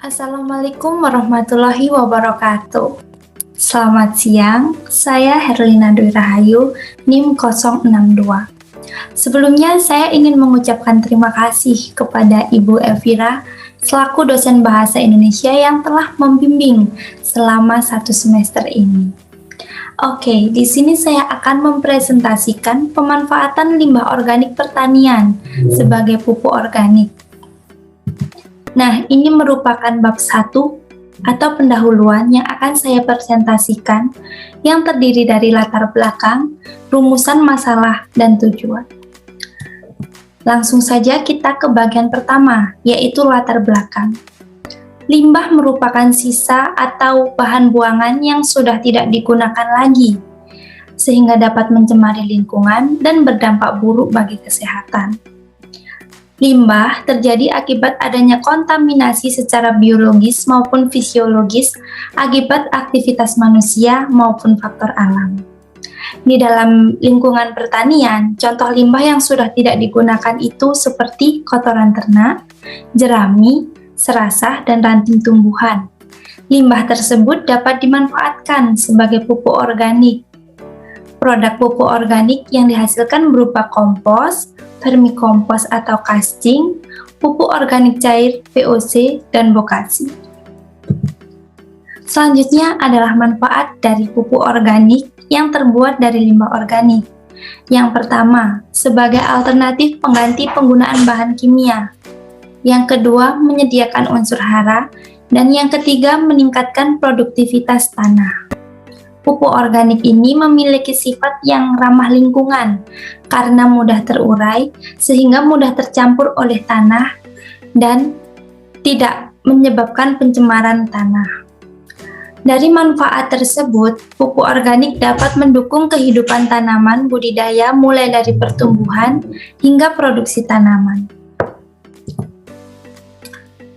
Assalamualaikum warahmatullahi wabarakatuh. Selamat siang, saya Herlina Dwi Rahayu, NIM 062. Sebelumnya saya ingin mengucapkan terima kasih kepada Ibu Elvira selaku dosen bahasa Indonesia yang telah membimbing selama 1 semester ini. Oke, di sini saya akan mempresentasikan pemanfaatan limbah organik pertanian sebagai pupuk organik. Nah, ini merupakan bab 1 atau pendahuluan yang akan saya presentasikan yang terdiri dari latar belakang, rumusan masalah, dan tujuan. Langsung saja kita ke bagian pertama, yaitu latar belakang. Limbah merupakan sisa atau bahan buangan yang sudah tidak digunakan lagi, sehingga dapat mencemari lingkungan dan berdampak buruk bagi kesehatan. Limbah terjadi akibat adanya kontaminasi secara biologis maupun fisiologis akibat aktivitas manusia maupun faktor alam. Di dalam lingkungan pertanian, contoh limbah yang sudah tidak digunakan itu seperti kotoran ternak, jerami, serasah, dan ranting tumbuhan. Limbah tersebut dapat dimanfaatkan sebagai pupuk organik. Produk pupuk organik yang dihasilkan berupa kompos, vermikompos atau casting, pupuk organik cair, VOC, dan bokasi. Selanjutnya adalah manfaat dari pupuk organik yang terbuat dari limbah organik. Yang pertama, sebagai alternatif pengganti penggunaan bahan kimia. Yang kedua, menyediakan unsur hara. Dan yang ketiga, meningkatkan produktivitas tanah. Pupuk organik ini memiliki sifat yang ramah lingkungan karena mudah terurai sehingga mudah tercampur oleh tanah dan tidak menyebabkan pencemaran tanah. Dari manfaat tersebut, pupuk organik dapat mendukung kehidupan tanaman budidaya mulai dari pertumbuhan hingga produksi tanaman.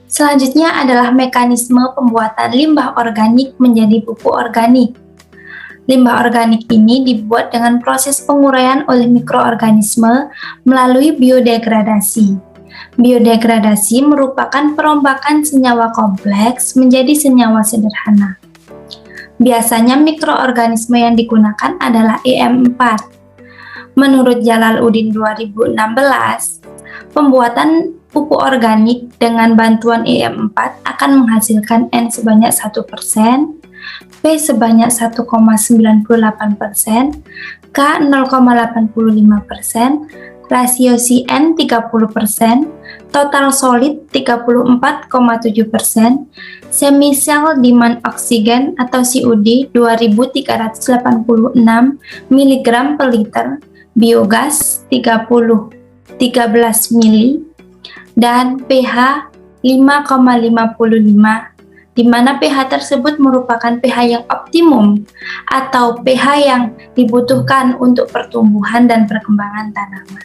Selanjutnya adalah mekanisme pembuatan limbah organik menjadi pupuk organik. Limbah organik ini dibuat dengan proses penguraian oleh mikroorganisme melalui biodegradasi. Biodegradasi merupakan perombakan senyawa kompleks menjadi senyawa sederhana. Biasanya mikroorganisme yang digunakan adalah EM4. Menurut Jalaluddin 2016, pembuatan pupuk organik dengan bantuan EM4 akan menghasilkan N sebanyak 1%, P sebanyak 1,98%, K 0,85%, rasio CN 30%, total solid 34,7%, semisal demand oksigen atau COD 2386 mg per liter, biogas 13 mili, dan pH 5,55, di mana pH tersebut merupakan pH yang optimum atau pH yang dibutuhkan untuk pertumbuhan dan perkembangan tanaman.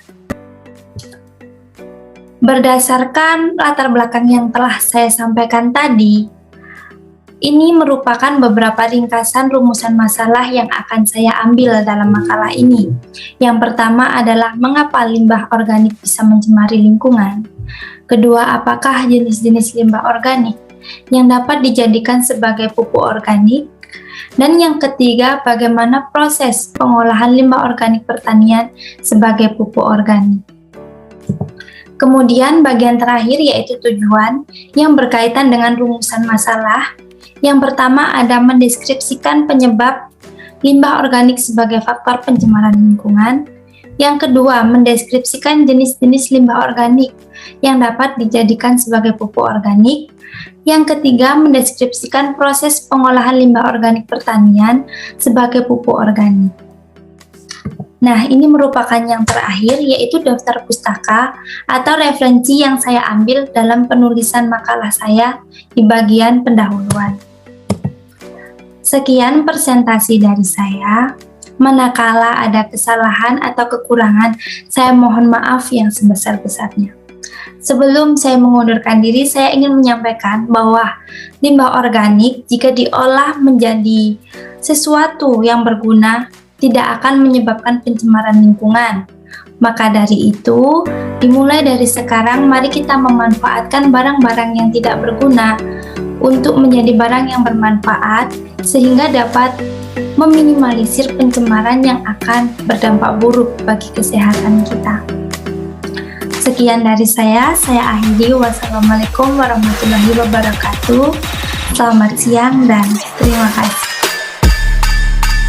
Berdasarkan latar belakang yang telah saya sampaikan tadi, ini merupakan beberapa ringkasan rumusan masalah yang akan saya ambil dalam makalah ini. Yang pertama adalah mengapa limbah organik bisa mencemari lingkungan. Kedua, apakah jenis-jenis limbah organik yang dapat dijadikan sebagai pupuk organik. Dan yang ketiga, bagaimana proses pengolahan limbah organik pertanian sebagai pupuk organik. Kemudian bagian terakhir yaitu tujuan yang berkaitan dengan rumusan masalah. Yang pertama ada mendeskripsikan penyebab limbah organik sebagai faktor pencemaran lingkungan. Yang kedua, mendeskripsikan jenis-jenis limbah organik yang dapat dijadikan sebagai pupuk organik. Yang ketiga, mendeskripsikan proses pengolahan limbah organik pertanian sebagai pupuk organik. Nah, ini merupakan yang terakhir, yaitu daftar pustaka atau referensi yang saya ambil dalam penulisan makalah saya di bagian pendahuluan. Sekian presentasi dari saya. Manakala ada kesalahan atau kekurangan, saya mohon maaf yang sebesar-besarnya. Sebelum saya mengundurkan diri, saya ingin menyampaikan bahwa limbah organik jika diolah menjadi sesuatu yang berguna tidak akan menyebabkan pencemaran lingkungan. Maka dari itu, dimulai dari sekarang mari kita memanfaatkan barang-barang yang tidak berguna untuk menjadi barang yang bermanfaat sehingga dapat meminimalisir pencemaran yang akan berdampak buruk bagi kesehatan kita. Sekian dari saya akhiri. Wassalamualaikum warahmatullahi wabarakatuh. Selamat siang dan terima kasih.